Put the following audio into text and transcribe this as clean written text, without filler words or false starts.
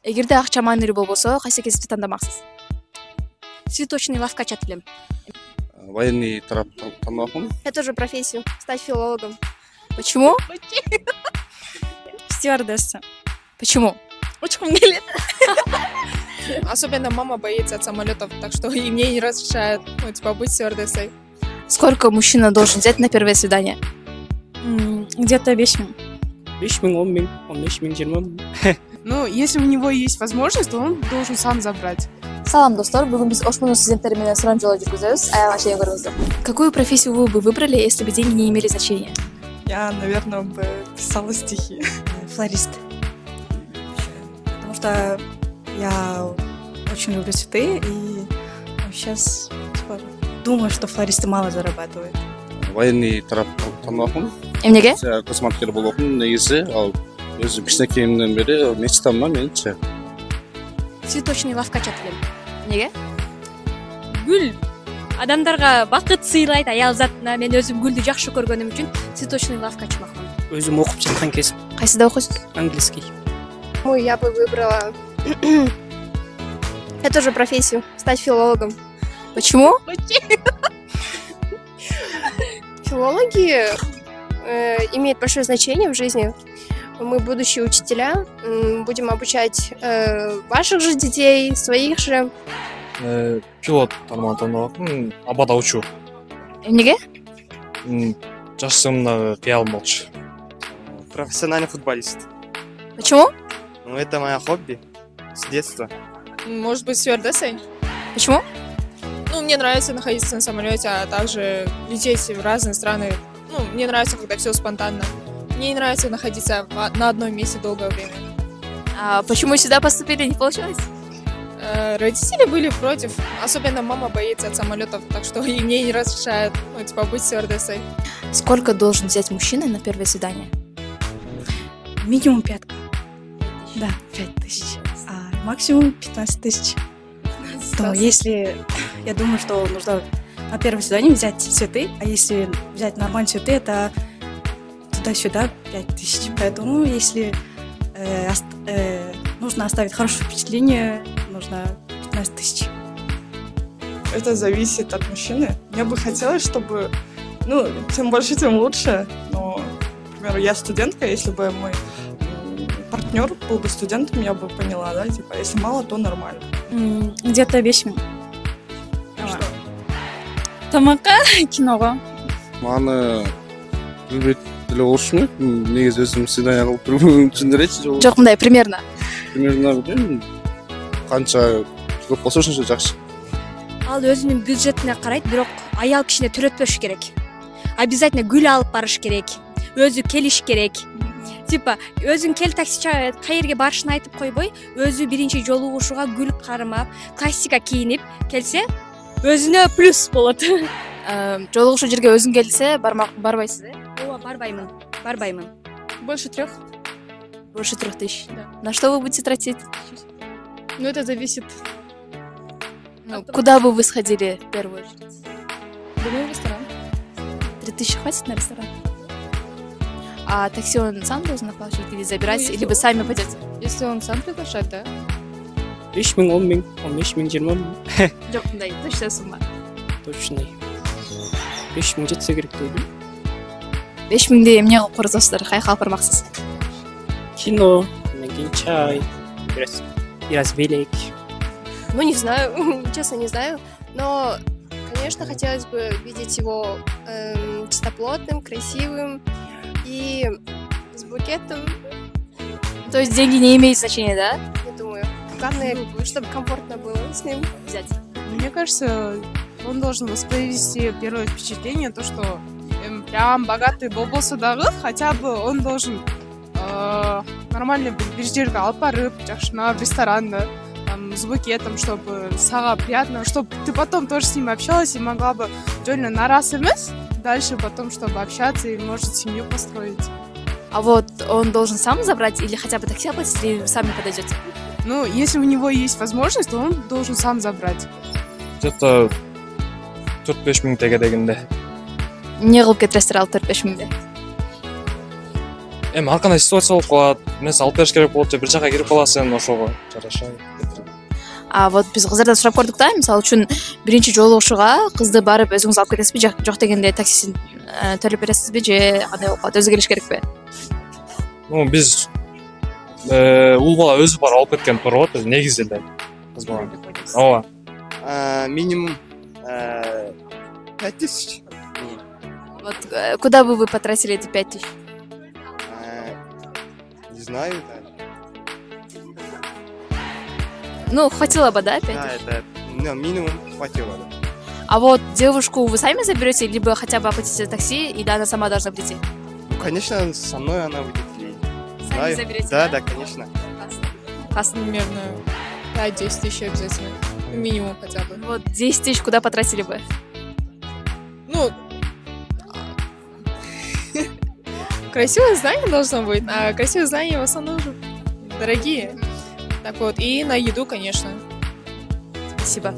Эгерде акча маанилүү болбосо, кайсы кесипти тандамаксыз? Цветочный лавкач ат элем. Военный тарап тандамакмын. Я тоже профессию. Стать филологом. Почему? Стюардесса. Почему? Учком келет. Особенно мама боится от самолетов, так что и мне не разрешают, быть стюардессой. Сколько мужчина должен взять на первое свидание? Где-то 5 000. 5 000, 10 000, 15 000, 20 000. Ну, если у него есть возможность, то он должен сам забрать. Салам, достор. Бүгүн биз Ошмунун студенттери менен сурам жолу жүргүзөбүз. Аягына чейин көрүңүздөр. Какую профессию вы бы выбрали, если бы деньги не имели значения? Я, наверное, бы писала стихи. Флорист. Потому что я очень люблю цветы, и сейчас думаю, что флористы мало зарабатывают. Военный тарап тандамакмын. Эмнеге? Космонавткер болокмун негизи, ал өзү кичинекейимден бери мечтам менчи. Цветочный лавкач ат элем. Эмнеге? Гүл адамдарга бакыт сыйлайт, аял затына. Мен өзүм гүлдү жакшы көргөнүм үчүн цветочный лавкачмакмын. Өзүм окуп жаткан кесип Кайсыда окуйсуз? английский. Я бы выбрала... Я тоже профессию. Стать филологом. Почему? Филологи имеют большое значение в жизни. Мы будущие учителя, будем обучать ваших же детей, своих же. Пилот тандамакмын, абада учуу. Эмнеге? Жашыгымда кыя болчу. Профессиональный футболист. Почему? Ну, это мое хобби с детства. Может быть, стюардессой? Почему? Ну, мне нравится находиться на самолете, а также лететь в разные страны. Ну, мне нравится, когда все спонтанно. Мне не нравится находиться на одном месте долгое время. А почему сюда поступили, не получилось? Родители были против. Особенно мама боится от самолетов, так что и мне не разрешают, быть стюардессой. Сколько должен взять мужчина на первое свидание? Минимум 5. Да, 5000. А максимум 15 000. То если... Я думаю, что нужно на первое свидание взять цветы, а если взять нормальные цветы, это туда-сюда 5000. Поэтому если нужно оставить хорошее впечатление, нужно 15 000. Это зависит от мужчины. Мне бы хотелось, чтобы... тем больше, тем лучше. Но, например, я студентка, если бы мой партнер был бы студентом, я бы поняла, да, типа, если мало, то нормально. Где-то 5 000. Тамакка, киного. Маны билбейт деле болушумун. Негизи өзүм свидание кылып тургум түшүндүрөчү. Жок, мындай примерно. Примерно билбейм. Канча көп болсо ошончо жакшы. Ал өзүнүн бюджетине карайт, бирок аял кишине төрөтпөш керек. Обязательно гүл алып барыш керек. Өзү келиш керек. Типа, өзүң кел такси чайып, каерге барышын айтып койбой, өзү биринчи жолугушууга гүл кармап, классика кийинип келсе, өзүнө плюс болот. Жолугушуу жерге өзүң келсе, барбайсыз, э? Ооба, барбаймын. Больше 3. Больше 3000. Да. На что вы будете тратить? Ну, это зависит. Куда бы вы сходили в первую очередь? Думаю, в ресторан. 3000 хватит на ресторан? А такси он сам должен оплачивать или забирать, или вы сами пойдете? Если он сам приглашает, да. 5 000, 10 000, 15 000, 20 000. Жок, мындай точно сумма. Точный. 5 000 жетсе керек деп ойлойм. 5000 эмне кылып корзосуздар? Каяка алып бармаксыз? Кино, андан кийин чай, бираз белек. Ну, не знаю, честно, не знаю. Но, конечно, хотелось бы видеть его чистоплотным, красивым и с букетом. То есть деньги не имеют значения, да? Я думаю, главное, чтобы комфортно было с ним взять. Мне кажется, он должен воспроизвести первое впечатление, то, что прям богатый болбосо дагы, хотя бы он должен нормально бир жерге алып барып, жакшына в ресторанды, с букетом, чтобы сага приятно, чтобы ты потом тоже с ним общалась и могла бы реально на раз эмес, дальше потом, чтобы общаться и, может, семью построить. А вот он должен сам забрать или хотя бы такси оплатить, или вы сами подойдете? Ну, если у него есть возможность, то он должен сам забрать. Где-то 4-5 миң теге дегенде. Эмне кылып кетиресиздер ал 4-5 миңди? эми ар кандай ситуация болуп калат, нерсе алып бериш керек болот же бир жакка кирип каласың, ошого жараша кетирет. Вот биз кыздардан сурап көрдүк да, мисалы үчүн биринчи жолугушууга кызды барып өзүңүз алып кетесизби, жок дегенде таксисин төлөп бересизби же кандай болуп калат, өзү келиш керекпи? Ну биз ул бала өзү барып алып кеткен туура болот, негизи эле кыз баланы. Ооба. Минимум 5000. Вот куда бы вы потратили эти 5000? Не знаю, да. Ну, хватило бы, да, 5000? Да, это минимум хватило, да. А вот девушку вы сами заберете, либо хотя бы оплатите такси, и да, она сама должна прийти? Ну, конечно, со мной она выйдет. Сами заберете, да? Да, конечно. Наверное, 5-10 тысяч обязательно. Минимум хотя бы. Вот 10 тысяч куда потратили бы? Ну, красивое здание должно быть, а красивые здания в основном уже дорогие. Так вот, и на еду, конечно. Спасибо.